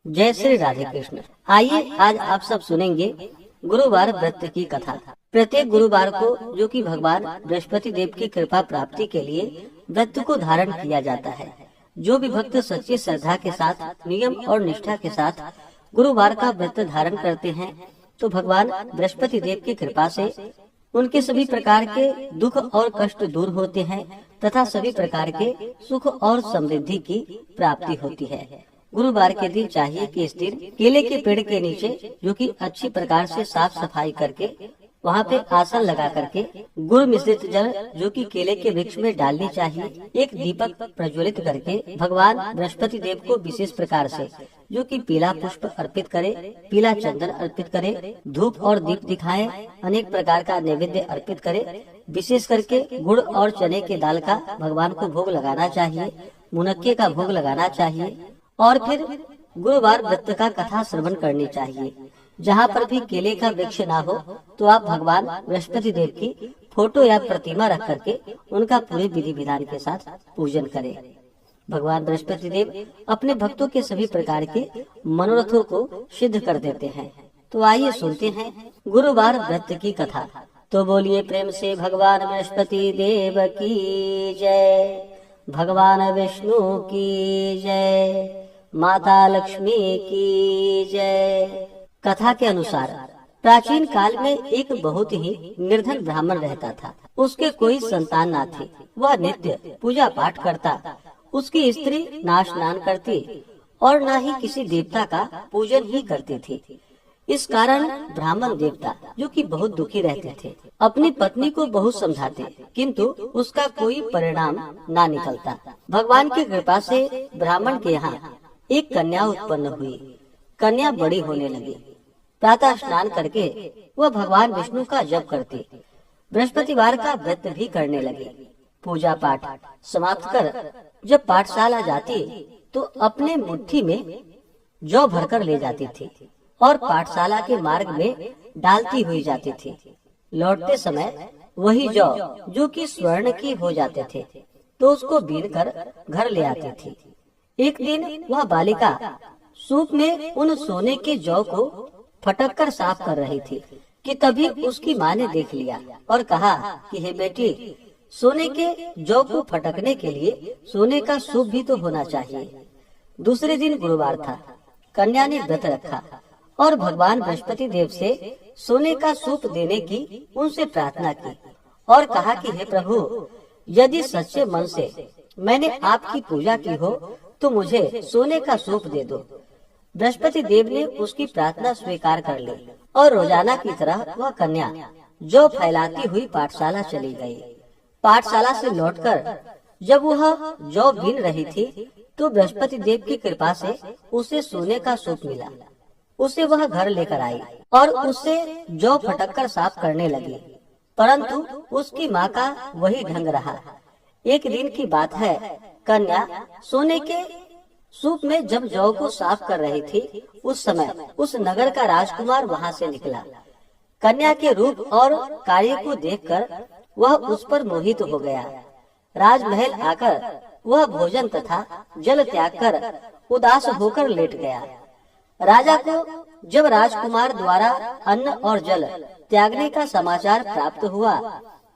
जय श्री राधे कृष्ण। आइए आज आप सब सुनेंगे गुरुवार व्रत की कथा। प्रत्येक गुरुवार को जो कि भगवान बृहस्पति देव की कृपा प्राप्ति के लिए व्रत को धारण किया जाता है। जो भी भक्त सच्ची श्रद्धा के साथ, नियम और निष्ठा के साथ गुरुवार का व्रत धारण करते हैं तो भगवान बृहस्पति देव की कृपा से उनके सभी प्रकार के दुख और कष्ट दूर होते हैं तथा सभी प्रकार के सुख और समृद्धि की प्राप्ति होती है। गुरुवार के दिन चाहिए कि इस दिन केले के पेड़ के नीचे जो कि अच्छी प्रकार से साफ सफाई करके वहाँ पे आसन लगा करके गुड़ मिश्रित जल जो कि केले के वृक्ष में डालनी चाहिए। एक दीपक प्रज्वलित करके भगवान बृहस्पति देव को विशेष प्रकार से जो कि पीला पुष्प अर्पित करे, पीला चंदन अर्पित करे, धूप और दीप दिखाए, अनेक प्रकार का नैवेद्य अर्पित करे। विशेष करके गुड़ और चने के दाल का भगवान को भोग लगाना चाहिए, मुनक्के का भोग लगाना चाहिए और फिर गुरुवार व्रत का कथा श्रवण करनी चाहिए। जहाँ पर भी केले का वृक्ष ना हो तो आप भगवान बृहस्पति देव की फोटो या प्रतिमा रख करके उनका पूरे विधि विधान के साथ पूजन करें। भगवान बृहस्पति देव अपने भक्तों के सभी प्रकार के मनोरथों को सिद्ध कर देते हैं। तो आइए सुनते हैं गुरुवार व्रत की कथा। तो बोलिए प्रेम से भगवान बृहस्पति देव की जय, भगवान विष्णु की जय, माता लक्ष्मी की जय। कथा के अनुसार प्राचीन काल में एक बहुत ही निर्धन ब्राह्मण रहता था। उसके कोई संतान न थे। वह नित्य पूजा पाठ करता। उसकी स्त्री ना स्नान करती और न ही किसी देवता का पूजन ही करती थी। इस कारण ब्राह्मण देवता जो कि बहुत दुखी रहते थे अपनी पत्नी को बहुत समझाते किंतु उसका कोई परिणाम ना निकलता। भगवान की कृपा से ब्राह्मण के यहाँ एक कन्या उत्पन्न हुई। कन्या बड़ी होने लगी। प्रातः स्नान करके वह भगवान विष्णु का जप करती। बृहस्पतिवार का व्रत भी करने लगी। पूजा पाठ समाप्त कर जब पाठशाला जाती तो अपने मुट्ठी में जौ भरकर ले जाती थी और पाठशाला के मार्ग में डालती हुई जाती थी। लौटते समय वही जौ जो कि स्वर्ण की हो जाते थे तो उसको बीन कर घर ले आती थी। एक दिन वह बालिका सूप में उन सोने के जौ को फटक कर साफ कर रही थी कि तभी उसकी माँ ने देख लिया और कहा कि हे बेटी, सोने के जौ को फटकने के लिए सोने का सूप भी तो होना चाहिए। दूसरे दिन गुरुवार था। कन्या ने व्रत रखा और भगवान बृहस्पति देव से सोने का सूप देने की उनसे प्रार्थना की और कहा कि हे प्रभु, यदि सच्चे मन से मैंने आपकी पूजा की हो तो मुझे सोने का सूप दे दो। बृहस्पति देव ने उसकी प्रार्थना स्वीकार कर ली और रोजाना की तरह वह कन्या जौ फैलाती हुई पाठशाला चली गई। पाठशाला से लौटकर जब वह जौ बीन रही थी तो बृहस्पति देव की कृपा से उसे सोने का सूप मिला। उसे वह घर लेकर आई और उससे जौ फटक कर साफ करने लगी, परंतु उसकी माँ का वही ढंग रहा। एक दिन की बात है, कन्या सोने के सूप में जब जौ को साफ कर रही थी उस समय उस नगर का राजकुमार वहाँ से निकला। कन्या के रूप और कार्य को देखकर वह उस पर मोहित हो गया। राजमहल आकर वह भोजन तथा जल त्याग कर उदास होकर लेट गया। राजा को जब राजकुमार द्वारा अन्न और जल त्यागने का समाचार प्राप्त हुआ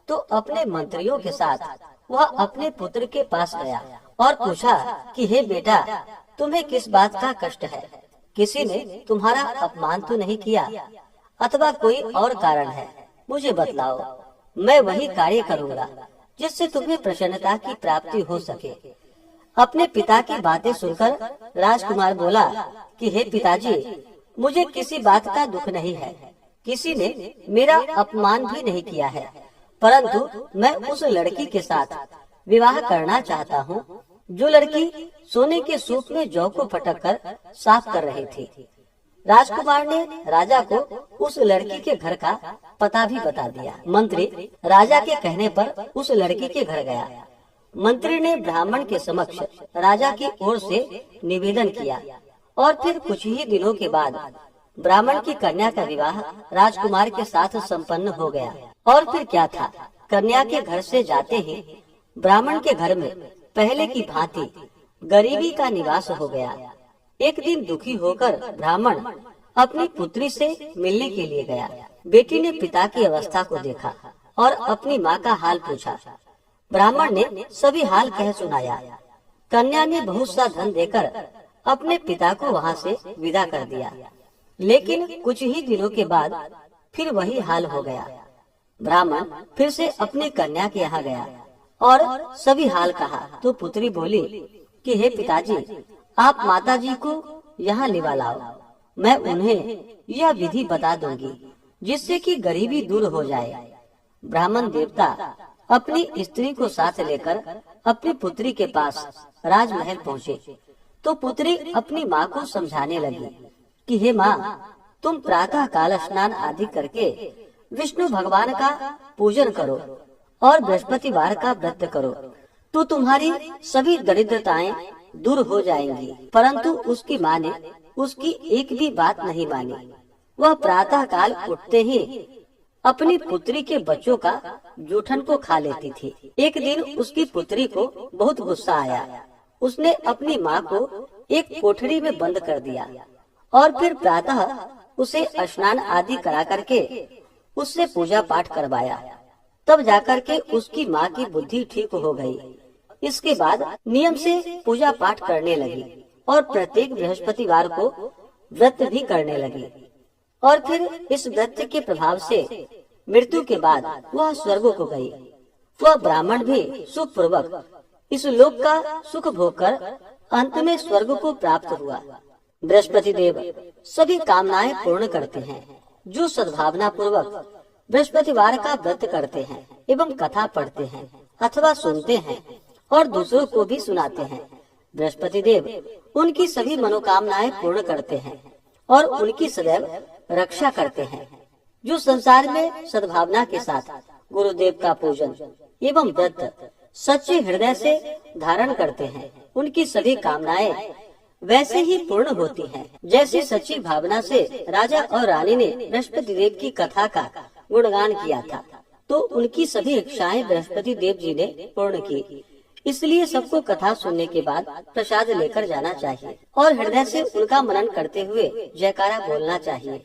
तो अपने मंत्रियों के साथ वह अपने पुत्र के पास गया और पूछा कि हे बेटा, तुम्हें किस बात का कष्ट है? किसी ने तुम्हारा अपमान तो नहीं किया अथवा कोई और कारण है? मुझे बतलाओ, मैं वही कार्य करूँगा जिससे तुम्हें प्रसन्नता की प्राप्ति हो सके। अपने पिता की बातें सुनकर राजकुमार बोला कि हे पिताजी, मुझे किसी बात का दुख नहीं है। किसी ने मेरा अपमान भी नहीं किया है, परंतु मैं उस लड़की के साथ विवाह करना चाहता हूँ जो लड़की सोने के सूप में जौ को फटक कर साफ कर रही थी। राजकुमार ने राजा को उस लड़की के घर का पता भी बता दिया। मंत्री राजा के कहने पर उस लड़की के घर गया। मंत्री ने ब्राह्मण के समक्ष राजा की ओर से निवेदन किया और फिर कुछ ही दिनों के बाद ब्राह्मण की कन्या का विवाह राजकुमार के साथ संपन्न हो गया। और फिर क्या था, कन्या के घर से जाते ही ब्राह्मण के घर में पहले की भांति गरीबी का निवास हो गया। एक दिन दुखी होकर ब्राह्मण अपनी पुत्री से मिलने के लिए गया। बेटी ने पिता की अवस्था को देखा और अपनी माँ का हाल पूछा। ब्राह्मण ने सभी हाल कह सुनाया। कन्या ने बहुत सा धन देकर अपने पिता को वहाँ से विदा कर दिया, लेकिन कुछ ही दिनों के बाद फिर वही हाल हो गया। ब्राह्मण फिर से अपनी कन्या के यहाँ गया और सभी हाल कहा तो पुत्री बोली कि हे पिताजी, आप माताजी को यहाँ लिवा लाओ, मैं उन्हें यह विधि बता दूंगी जिससे कि गरीबी दूर हो जाए। ब्राह्मण देवता अपनी स्त्री को साथ लेकर अपनी पुत्री के पास राजमहल पहुँचे तो पुत्री अपनी माँ को समझाने लगी कि हे माँ, तुम प्रातः काल स्नान आदि करके विष्णु भगवान का पूजन करो और बृहस्पतिवार का व्रत करो तो तुम्हारी सभी दरिद्रताएं दूर हो जाएंगी। परंतु उसकी माँ ने उसकी एक भी बात नहीं मानी। वह प्रातः काल उठते ही अपनी पुत्री के बच्चों का जूठन को खा लेती थी। एक दिन उसकी पुत्री को बहुत गुस्सा आया। उसने अपनी माँ को एक कोठरी में बंद कर दिया और फिर प्रातः उसे स्नान आदि करा करके उससे पूजा पाठ करवाया। तब जाकर के उसकी माँ की बुद्धि ठीक हो गई। इसके बाद नियम से पूजा पाठ करने लगी और प्रत्येक बृहस्पतिवार को व्रत भी करने लगी। और फिर इस व्रत के प्रभाव से मृत्यु के बाद वह स्वर्ग को गई। वह ब्राह्मण भी सुख पूर्वक इस लोक का सुख भोग कर अंत में स्वर्ग को प्राप्त हुआ। बृहस्पति देव सभी कामनाएं पूर्ण करते हैं। जो सद्भावना पूर्वक बृहस्पतिवार का व्रत करते हैं एवं कथा पढ़ते हैं अथवा सुनते हैं और दूसरों को भी सुनाते हैं, बृहस्पति देव उनकी सभी मनोकामनाएं पूर्ण करते हैं और उनकी सदैव रक्षा करते हैं। जो संसार में सद्भावना के साथ गुरुदेव का पूजन एवं व्रत सच्चे हृदय से धारण करते हैं, उनकी सभी कामनाएं वैसे ही पूर्ण होती हैं जैसे सच्ची भावना से राजा और रानी ने बृहस्पति देव की कथा का गुणगान किया था, तो उनकी सभी इच्छाएं बृहस्पति देव जी ने पूर्ण की। इसलिए सबको कथा सुनने के बाद प्रसाद लेकर जाना चाहिए और हृदय से उनका मनन करते हुए जयकारा बोलना चाहिए।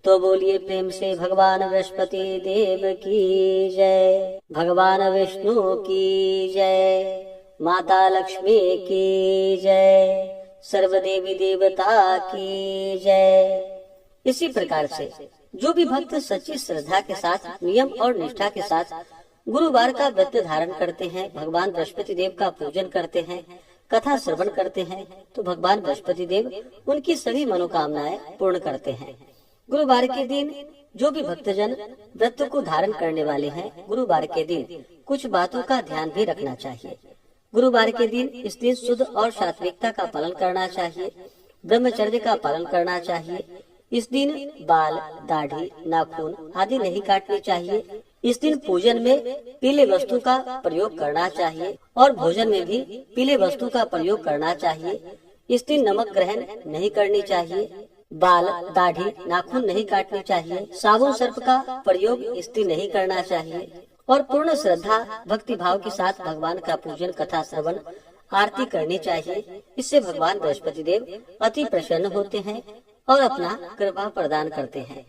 तो बोलिए प्रेम से भगवान बृहस्पति देव की जय, भगवान विष्णु की जय, माता लक्ष्मी की जय, सर्वदेवी देवता की जय। इसी प्रकार से जो भी भक्त सच्ची श्रद्धा के साथ नियम और निष्ठा के साथ गुरुवार का व्रत धारण करते हैं, भगवान बृहस्पति देव का पूजन करते हैं, कथा श्रवण करते हैं, तो भगवान बृहस्पति देव उनकी सभी मनोकामनाएं पूर्ण करते हैं। गुरुवार के दिन जो भी भक्तजन व्रत को धारण करने वाले हैं, गुरुवार के दिन कुछ बातों का ध्यान भी रखना चाहिए। गुरुवार के दिन इस दिन शुद्ध और सात्विकता का पालन करना चाहिए, ब्रह्मचर्य का पालन करना चाहिए। इस दिन बाल, दाढ़ी, नाखून आदि नहीं काटने चाहिए। इस दिन पूजन में पीले वस्तु का प्रयोग करना चाहिए और भोजन में भी पीले वस्तु का प्रयोग करना चाहिए। इस दिन नमक ग्रहण नहीं करनी चाहिए, बाल, दाढ़ी, नाखून नहीं काटने चाहिए, साबुन सर्प का प्रयोग इस दिन नहीं करना चाहिए और पूर्ण श्रद्धा भक्ति भाव के साथ भगवान का पूजन, कथा श्रवण, आरती करनी चाहिए। इससे भगवान बृहस्पति देव अति प्रसन्न होते हैं और अपना कृपा प्रदान करते हैं।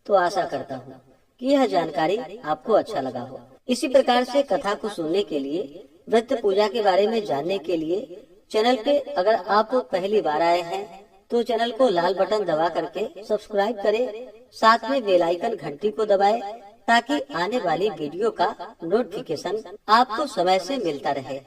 तो आशा करता हूँ कि यह जानकारी आपको अच्छा लगा हो। इसी प्रकार से कथा को सुनने के लिए, व्रत पूजा के बारे में जानने के लिए चैनल पे अगर आप पहली बार आए हैं तो चैनल को लाल बटन दबा करके सब्सक्राइब करें, साथ में बेल आइकन घंटी को दबाएं ताकि आने वाली वीडियो का नोटिफिकेशन आपको समय से मिलता रहे।